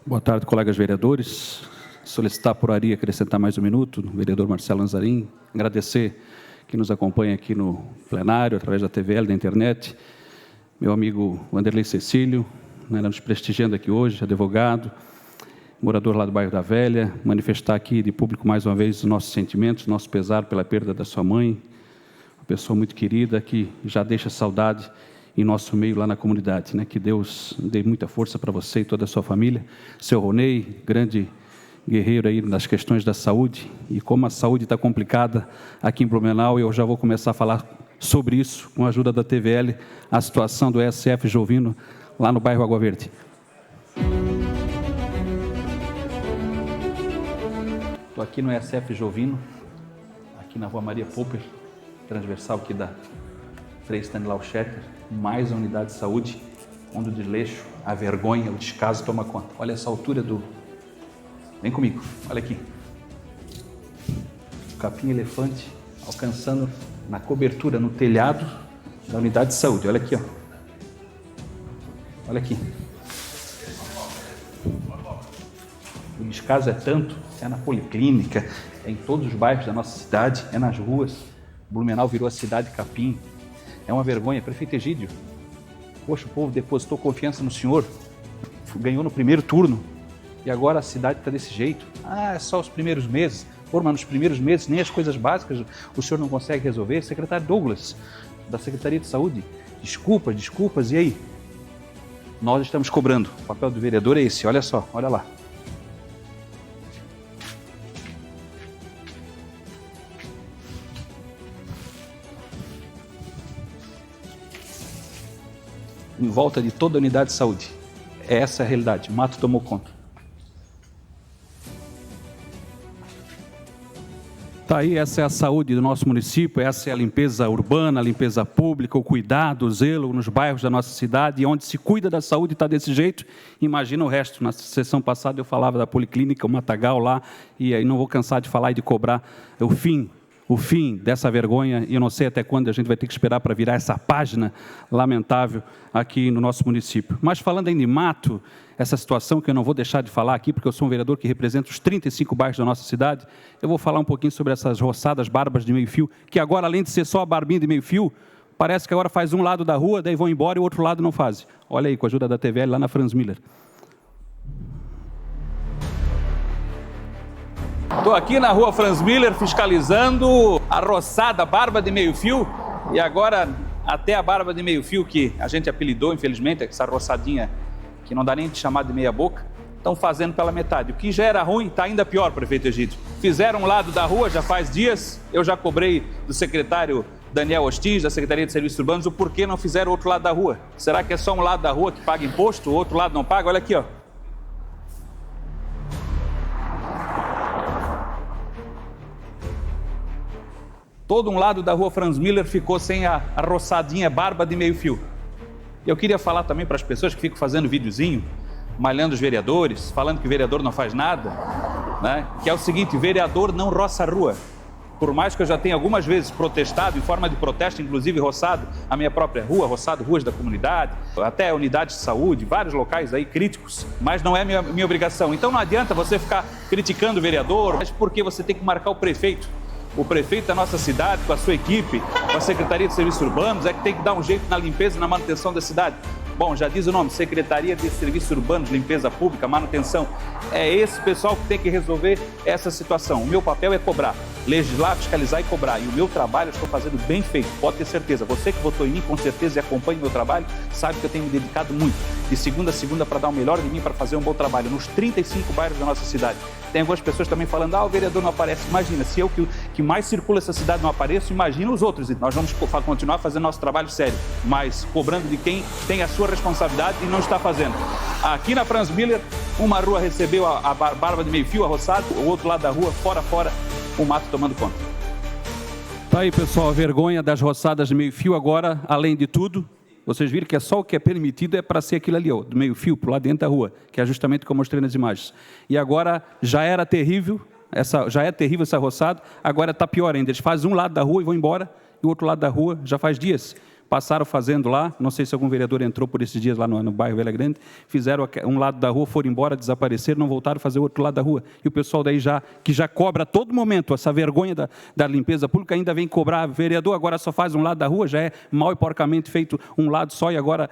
Boa tarde, colegas vereadores. Solicitar por Ari acrescentar mais um minuto, o vereador Marcelo Lanzarin. Agradecer que nos acompanha aqui no plenário, através da TVL, da internet. Meu amigo Wanderlei Cecílio, nos prestigiando aqui hoje, advogado, morador lá do bairro da Velha. Manifestar aqui de público mais uma vez os nossos sentimentos, nosso pesar pela perda da sua mãe. Uma pessoa muito querida que já deixa saudade em nosso meio lá na comunidade, né? Que Deus dê muita força para você e toda a sua família. Seu Ronei, grande guerreiro aí nas questões da saúde, e como a saúde está complicada aqui em Blumenau, eu já vou começar a falar sobre isso, com a ajuda da TVL, a situação do ESF Jovino, lá no bairro Água Verde. Estou aqui no ESF Jovino, aqui na rua Maria Popper, transversal aqui da Frei Stanilau Schetter, mais a unidade de saúde, onde o desleixo, a vergonha, o descaso toma conta. Olha essa altura do... Vem comigo, olha aqui. O capim-elefante alcançando na cobertura, no telhado da unidade de saúde. Olha aqui, ó. Olha aqui. O descaso é tanto, é na policlínica, é em todos os bairros da nossa cidade, é nas ruas. Blumenau virou a cidade capim. É uma vergonha. Prefeito Egídio, poxa, o povo depositou confiança no senhor, ganhou no primeiro turno, e agora a cidade está desse jeito. Ah, é só os primeiros meses. Pô, mas nos primeiros meses nem as coisas básicas o senhor não consegue resolver. Secretário Douglas, da Secretaria de Saúde, desculpas, e aí? Nós estamos cobrando. O papel do vereador é esse, olha só, olha lá. Em volta de toda a unidade de saúde. Essa é a realidade. O mato tomou conta. Tá aí, essa é a saúde do nosso município, essa é a limpeza urbana, a limpeza pública, o cuidado, o zelo nos bairros da nossa cidade, e onde se cuida da saúde está desse jeito, imagina o resto. Na sessão passada eu falava da policlínica, o Matagal lá, e aí não vou cansar de falar e de cobrar o fim dessa vergonha, e eu não sei até quando a gente vai ter que esperar para virar essa página lamentável aqui no nosso município. Mas falando ainda de mato, essa situação que eu não vou deixar de falar aqui, porque eu sou um vereador que representa os 35 bairros da nossa cidade, eu vou falar um pouquinho sobre essas roçadas barbas de meio fio, que agora, além de ser só a barbinha de meio fio, parece que agora faz um lado da rua, daí vão embora e o outro lado não faz. Olha aí, com a ajuda da TVL lá na Franz Miller. Estou aqui na rua Franz Miller fiscalizando a roçada barba de meio fio, e agora até a barba de meio fio que a gente apelidou, infelizmente, essa roçadinha que não dá nem de chamar de meia boca, estão fazendo pela metade. O que já era ruim está ainda pior, prefeito Egídio. Fizeram um lado da rua já faz dias, eu já cobrei do secretário Daniel Ostins, da Secretaria de Serviços Urbanos, o porquê não fizeram o outro lado da rua. Será que é só um lado da rua que paga imposto, o outro lado não paga? Olha aqui, ó. Todo um lado da rua Franz Miller ficou sem a roçadinha barba de meio fio. Eu queria falar também para as pessoas que ficam fazendo videozinho, malhando os vereadores, falando que o vereador não faz nada, né? Que é o seguinte: vereador não roça a rua. Por mais que eu já tenha algumas vezes protestado, em forma de protesto, inclusive roçado a minha própria rua, roçado ruas da comunidade, até unidades de saúde, vários locais aí críticos, mas não é minha obrigação. Então não adianta você ficar criticando o vereador, mas porque você tem que marcar o prefeito. O prefeito da nossa cidade, com a sua equipe, com a Secretaria de Serviços Urbanos, é que tem que dar um jeito na limpeza e na manutenção da cidade. Bom, já diz o nome, Secretaria de Serviços Urbanos, Limpeza Pública, Manutenção. É esse pessoal que tem que resolver essa situação. O meu papel é cobrar, legislar, fiscalizar e cobrar. E o meu trabalho eu estou fazendo bem feito, pode ter certeza. Você que votou em mim, com certeza, e acompanha o meu trabalho, sabe que eu tenho me dedicado muito, de segunda a segunda, para dar o melhor de mim, para fazer um bom trabalho, nos 35 bairros da nossa cidade. Tem algumas pessoas também falando, o vereador não aparece. Imagina, se eu que mais circula essa cidade não apareço, imagina os outros. Nós vamos continuar fazendo nosso trabalho sério, mas cobrando de quem tem a sua responsabilidade e não está fazendo. Aqui na Franz Miller, uma rua recebeu a barba de meio fio, arroçado, o outro lado da rua, fora, o mato tomando conta. Tá aí, pessoal, a vergonha das roçadas de meio fio. Agora, além de tudo, vocês viram que é só o que é permitido é para ser aquilo ali, ó, do meio fio, para lá dentro da rua, que é justamente o que eu mostrei nas imagens. E agora já era terrível, já é terrível essa roçada, agora está pior ainda. Eles fazem um lado da rua e vão embora, e o outro lado da rua já faz dias. passaram fazendo lá, não sei se algum vereador entrou por esses dias lá no bairro Velha Grande, fizeram um lado da rua, foram embora, desapareceram, não voltaram a fazer o outro lado da rua. E o pessoal daí que já cobra a todo momento essa vergonha da limpeza pública, ainda vem cobrar, vereador, agora só faz um lado da rua, já é mal e porcamente feito um lado só e agora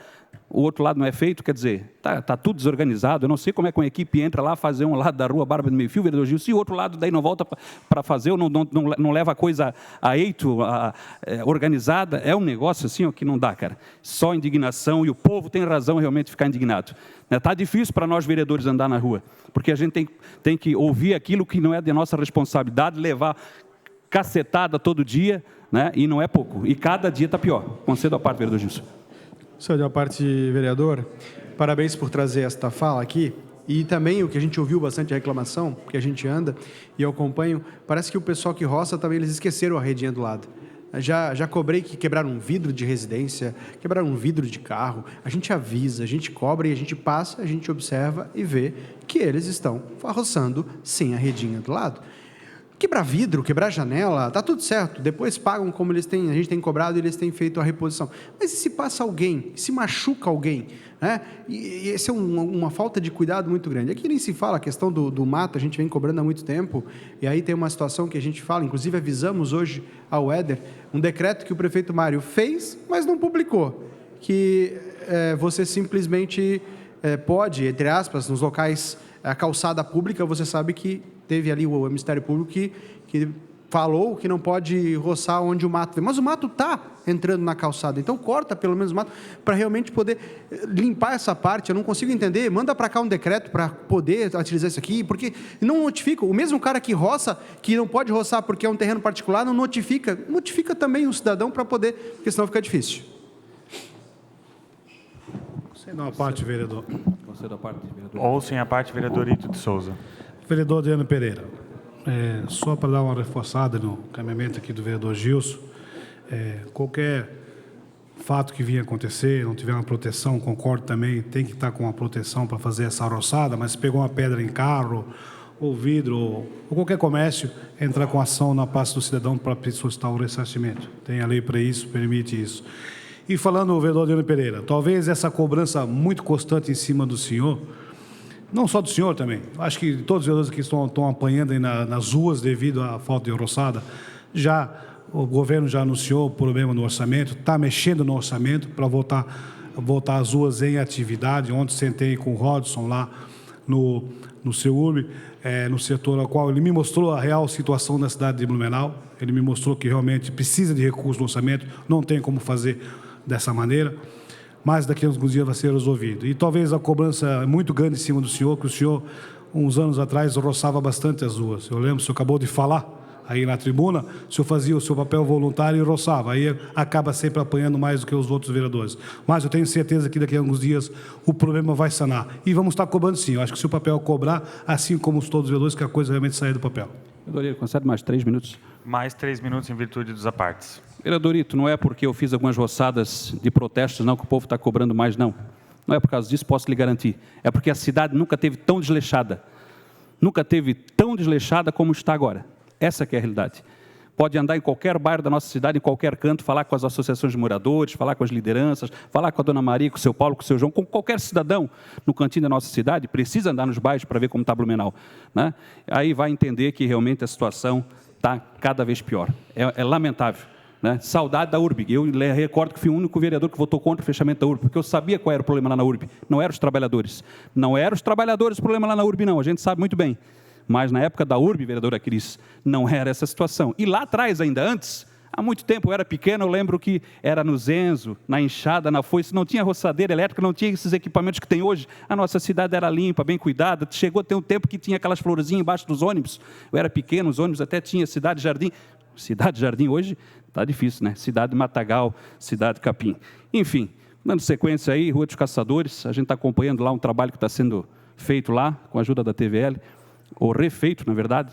o outro lado não é feito, quer dizer, tá tudo desorganizado. Eu não sei como é que uma equipe entra lá fazer um lado da rua, Barba de Meio Fio, vereador Gilson, e o outro lado daí não volta para fazer, ou não leva a coisa a eito, organizada. É um negócio assim, ó, que não dá, cara. Só indignação, e o povo tem razão realmente de ficar indignado. Está difícil para nós vereadores andar na rua, porque a gente tem que ouvir aquilo que não é de nossa responsabilidade, levar cacetada todo dia, né? E não é pouco. E cada dia está pior. Concedo a parte, vereador Gilson. Senhor da parte, vereador, parabéns por trazer esta fala aqui. E também o que a gente ouviu bastante a reclamação, que a gente anda e eu acompanho, parece que o pessoal que roça também, eles esqueceram a redinha do lado. Já cobrei que quebraram um vidro de residência, quebraram um vidro de carro, a gente avisa, a gente cobra e a gente passa, a gente observa e vê que eles estão roçando sem a redinha do lado. Quebrar vidro, quebrar janela, tá tudo certo. Depois pagam como a gente tem cobrado e eles têm feito a reposição. Mas e se passa alguém, se machuca alguém, né? E essa é uma falta de cuidado muito grande. Aqui nem se fala a questão do mato, a gente vem cobrando há muito tempo, e aí tem uma situação que a gente fala, inclusive avisamos hoje ao Éder, um decreto que o prefeito Mário fez, mas não publicou, que você simplesmente pode, entre aspas, nos locais, a calçada pública, você sabe que teve ali o Ministério Público que falou que não pode roçar onde o mato vem. Mas o mato está entrando na calçada, então corta pelo menos o mato para realmente poder limpar essa parte. Eu não consigo entender, manda para cá um decreto para poder utilizar isso aqui, porque não notifica. O mesmo cara que roça, que não pode roçar porque é um terreno particular, não notifica também o cidadão para poder, porque senão fica difícil. Sem a parte, vereador. Ouçam a parte, vereador Ito de Souza. Vereador Adriano Pereira, só para dar uma reforçada no caminhamento aqui do vereador Gilson, qualquer fato que vinha acontecer, não tiver uma proteção, concordo também, tem que estar com uma proteção para fazer essa roçada, mas se pegou uma pedra em carro, ou vidro, ou qualquer comércio, entrar com ação na pasta do cidadão para solicitar o ressarcimento. Tem a lei para isso, permite isso. E falando, vereador Adriano Pereira, talvez essa cobrança muito constante em cima do senhor, não só do senhor também, acho que todos os vereadores que estão apanhando aí nas ruas devido à falta de roçada, o governo já anunciou o problema no orçamento, está mexendo no orçamento para voltar as ruas em atividade. Ontem sentei com o Rodson lá no CEURB, no setor ao qual ele me mostrou a real situação da cidade de Blumenau, ele me mostrou que realmente precisa de recursos no orçamento, não tem como fazer dessa maneira, mas daqui a alguns dias vai ser resolvido. E talvez a cobrança é muito grande em cima do senhor, que o senhor, uns anos atrás, roçava bastante as ruas. Eu lembro, o senhor acabou de falar aí na tribuna, o senhor fazia o seu papel voluntário e roçava. Aí acaba sempre apanhando mais do que os outros vereadores. Mas eu tenho certeza que daqui a alguns dias o problema vai sanar. E vamos estar cobrando sim. Eu acho que se o papel cobrar, assim como todos os vereadores, que a coisa realmente saia do papel. Vereador, concede mais 3 minutos. Mais 3 minutos em virtude dos apartes. Vereador Ito, não é porque eu fiz algumas roçadas de protestos, não, que o povo está cobrando mais, não. Não é por causa disso, posso lhe garantir. É porque a cidade nunca teve tão desleixada. Nunca teve tão desleixada como está agora. Essa que é a realidade. Pode andar em qualquer bairro da nossa cidade, em qualquer canto, falar com as associações de moradores, falar com as lideranças, falar com a dona Maria, com o seu Paulo, com o seu João, com qualquer cidadão no cantinho da nossa cidade, precisa andar nos bairros para ver como está Blumenau, né? Aí vai entender que realmente a situação está cada vez pior. É lamentável, né? Saudade da URB. Eu recordo que fui o único vereador que votou contra o fechamento da URB, porque eu sabia qual era o problema lá na URB. Não eram os trabalhadores. Não eram os trabalhadores o problema lá na URB, não. A gente sabe muito bem. Mas na época da URB, vereadora Cris, não era essa situação. E lá atrás, ainda antes, há muito tempo, eu era pequeno, eu lembro que era no Zenzo, na enxada, na foice, não tinha roçadeira elétrica, não tinha esses equipamentos que tem hoje. A nossa cidade era limpa, bem cuidada. Chegou a ter um tempo que tinha aquelas florzinhas embaixo dos ônibus. Eu era pequeno, os ônibus até tinha Cidade Jardim. Cidade Jardim hoje está difícil, né? Cidade Matagal, Cidade Capim. Enfim, dando sequência aí, Rua dos Caçadores, a gente está acompanhando lá um trabalho que está sendo feito lá, com a ajuda da TVL, ou refeito, na verdade.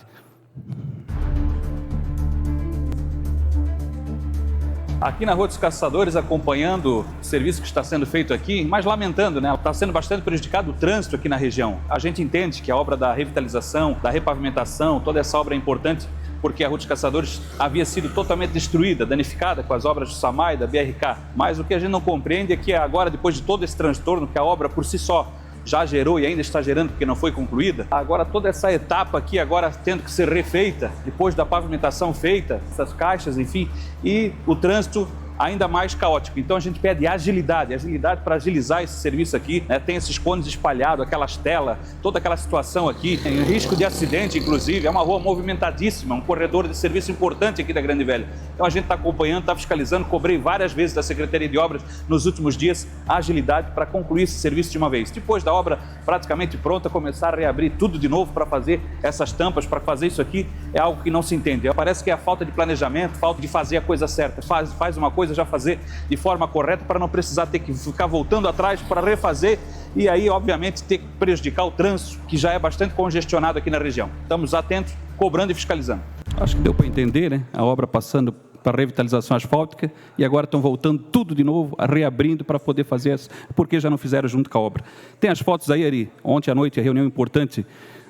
Aqui na Rua dos Caçadores, acompanhando o serviço que está sendo feito aqui, mas lamentando, né? Está sendo bastante prejudicado o trânsito aqui na região. A gente entende que a obra da revitalização, da repavimentação, toda essa obra é importante, porque a Rua dos Caçadores havia sido totalmente destruída, danificada com as obras do SAMAI, da BRK. Mas o que a gente não compreende é que agora, depois de todo esse transtorno que a obra por si só já gerou e ainda está gerando porque não foi concluída, agora toda essa etapa aqui agora tendo que ser refeita, depois da pavimentação feita, essas caixas, enfim, e o trânsito ainda mais caótico. Então a gente pede agilidade para agilizar esse serviço aqui, né? Tem esses cones espalhados, aquelas telas, toda aquela situação aqui, tem risco de acidente, inclusive, é uma rua movimentadíssima, um corredor de serviço importante aqui da Grande Velha. Então a gente está acompanhando, está fiscalizando, cobrei várias vezes da Secretaria de Obras nos últimos dias agilidade para concluir esse serviço de uma vez. Depois da obra praticamente pronta, começar a reabrir tudo de novo para fazer essas tampas, para fazer isso aqui, é algo que não se entende. Parece que é a falta de planejamento, falta de fazer a coisa certa. Faz uma coisa, já fazer de forma correta para não precisar ter que ficar voltando atrás para refazer e aí, obviamente, ter que prejudicar o trânsito, que já é bastante congestionado aqui na região. Estamos atentos, cobrando e fiscalizando. Acho que deu para entender, né? A obra passando para revitalização asfáltica e agora estão voltando tudo de novo, reabrindo para poder fazer as... porque já não fizeram junto com a obra. Tem as fotos aí, Ari. Ontem à noite, a reunião importante,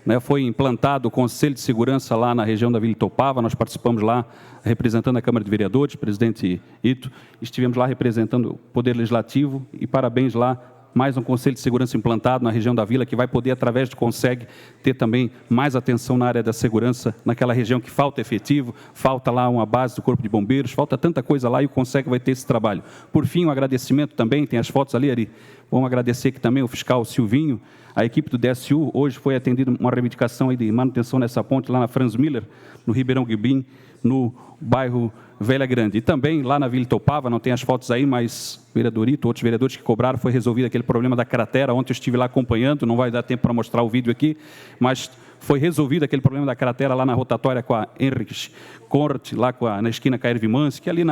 né, foi implantado o Conselho de Segurança lá na região da Vila Itopava, nós participamos lá representando a Câmara de Vereadores, presidente Ito, estivemos lá representando o Poder Legislativo e parabéns lá, mais um Conselho de Segurança implantado na região da Vila, que vai poder, através do CONSEG, ter também mais atenção na área da segurança, naquela região que falta efetivo, falta lá uma base do Corpo de Bombeiros, falta tanta coisa lá e o CONSEG vai ter esse trabalho. Por fim, um agradecimento também, tem as fotos ali, Ari, vamos agradecer aqui também o fiscal Silvinho, a equipe do DSU, hoje foi atendida uma reivindicação aí de manutenção nessa ponte lá na Franz Miller, no Ribeirão Guibim, no bairro Velha Grande. E também lá na Vila Itopava, não tem as fotos aí, mas vereadorito, outros vereadores que cobraram, foi resolvido aquele problema da cratera. Ontem eu estive lá acompanhando, não vai dar tempo para mostrar o vídeo aqui, mas foi resolvido aquele problema da cratera lá na rotatória com a Henriques Conrad, lá na esquina com a Ervimans, que ali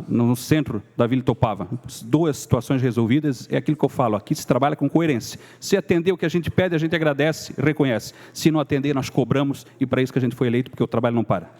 no centro da Vila Itopava. Duas situações resolvidas, é aquilo que eu falo, aqui se trabalha com coerência. Se atender o que a gente pede, a gente agradece, reconhece. Se não atender, nós cobramos, e para isso que a gente foi eleito, porque o trabalho não para.